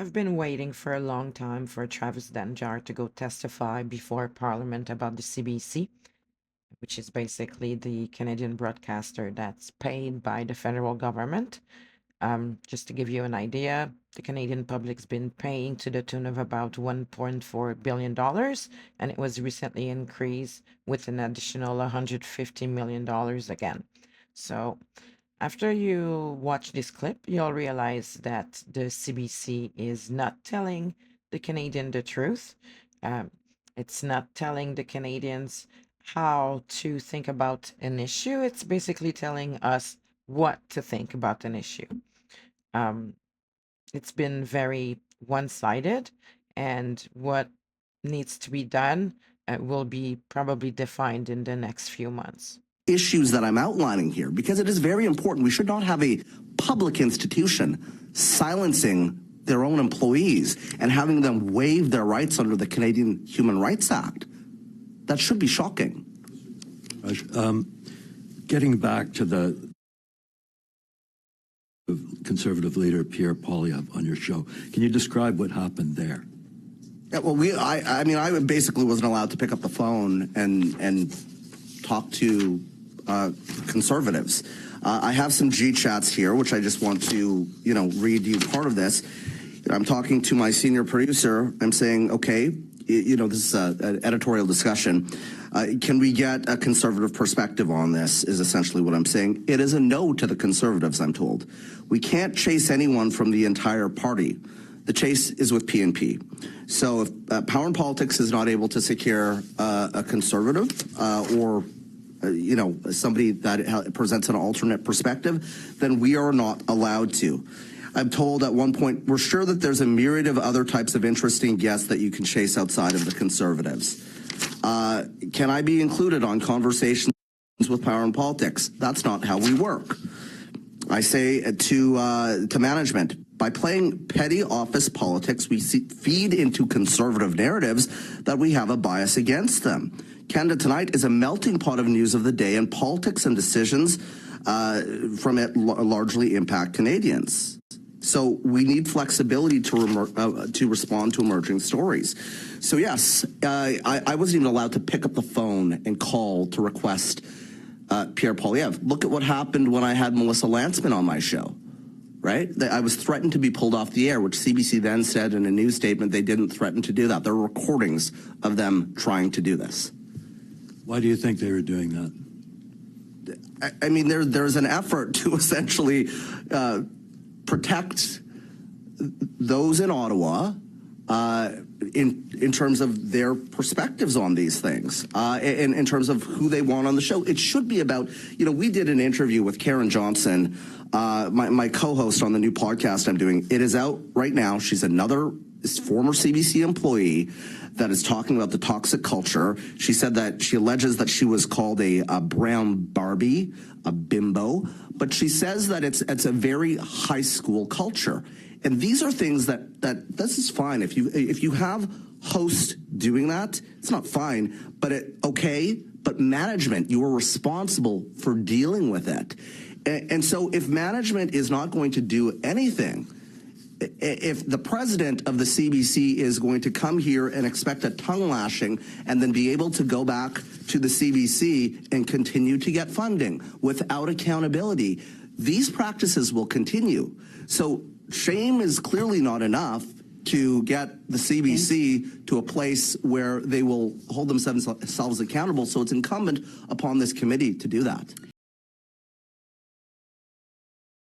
I've been waiting for a long time for Travis Dhanraj to go testify before Parliament about the CBC, which is basically the Canadian broadcaster that's paid by the federal government. Just to give you an idea, the Canadian public's been paying to the tune of about $1.4 billion, and it was recently increased with an additional $150 million again. So after you watch this clip, you'll realize that the CBC is not telling the Canadian the truth. Um, it's not telling the Canadians how to think about an issue. It's basically telling us what to think about an issue. Um, it's been very one-sided, and what needs to be done will be probably defined in the next few months. Issues that I'm outlining here, because it is very important. We should not have a public institution silencing their own employees and having them waive their rights under the Canadian Human Rights Act. That should be shocking. Getting back to the Conservative leader Pierre Poilievre on your show, can you describe what happened there? Yeah, well, I basically wasn't allowed to pick up the phone and talk to conservatives. I have some G chats here, which I just want to, read you part of this. I'm talking to my senior producer. I'm saying, okay, this is an editorial discussion. Can we get a conservative perspective on this is essentially what I'm saying. It is a no to the conservatives, I'm told. We can't chase anyone from the entire party. The chase is with PNP. So if Power and Politics is not able to secure a conservative or somebody that presents an alternate perspective, then we are not allowed to. I'm told at one point, we're sure that there's a myriad of other types of interesting guests that you can chase outside of the conservatives. Can I be included on conversations with Power and Politics? That's not how we work. I say to management, by playing petty office politics, we feed into conservative narratives that we have a bias against them. Canada Tonight is a melting pot of news of the day, and politics and decisions from it largely impact Canadians. So we need flexibility to respond to emerging stories. So yes, I wasn't even allowed to pick up the phone and call to request Pierre Poilievre. Look at what happened when I had Melissa Lantzman on my show, right? I was threatened to be pulled off the air, which CBC then said in a news statement they didn't threaten to do that. There are recordings of them trying to do this. Why do you think they were doing that? I mean, there's an effort to essentially protect those in Ottawa in terms of their perspectives on these things, in terms of who they want on the show. It should be about, we did an interview with Karen Johnson, my co-host on the new podcast I'm doing. It is out right now. She's another former CBC employee that is talking about the toxic culture. She said that she alleges that she was called a brown Barbie, a bimbo, but she says that it's a very high school culture. And these are things that this is fine. If you have hosts doing that, it's not fine, but but management, you are responsible for dealing with it. And so if management is not going to do anything, if the president of the CBC is going to come here and expect a tongue lashing and then be able to go back to the CBC and continue to get funding without accountability, these practices will continue. So shame is clearly not enough to get the CBC to a place where they will hold themselves accountable. So it's incumbent upon this committee to do that.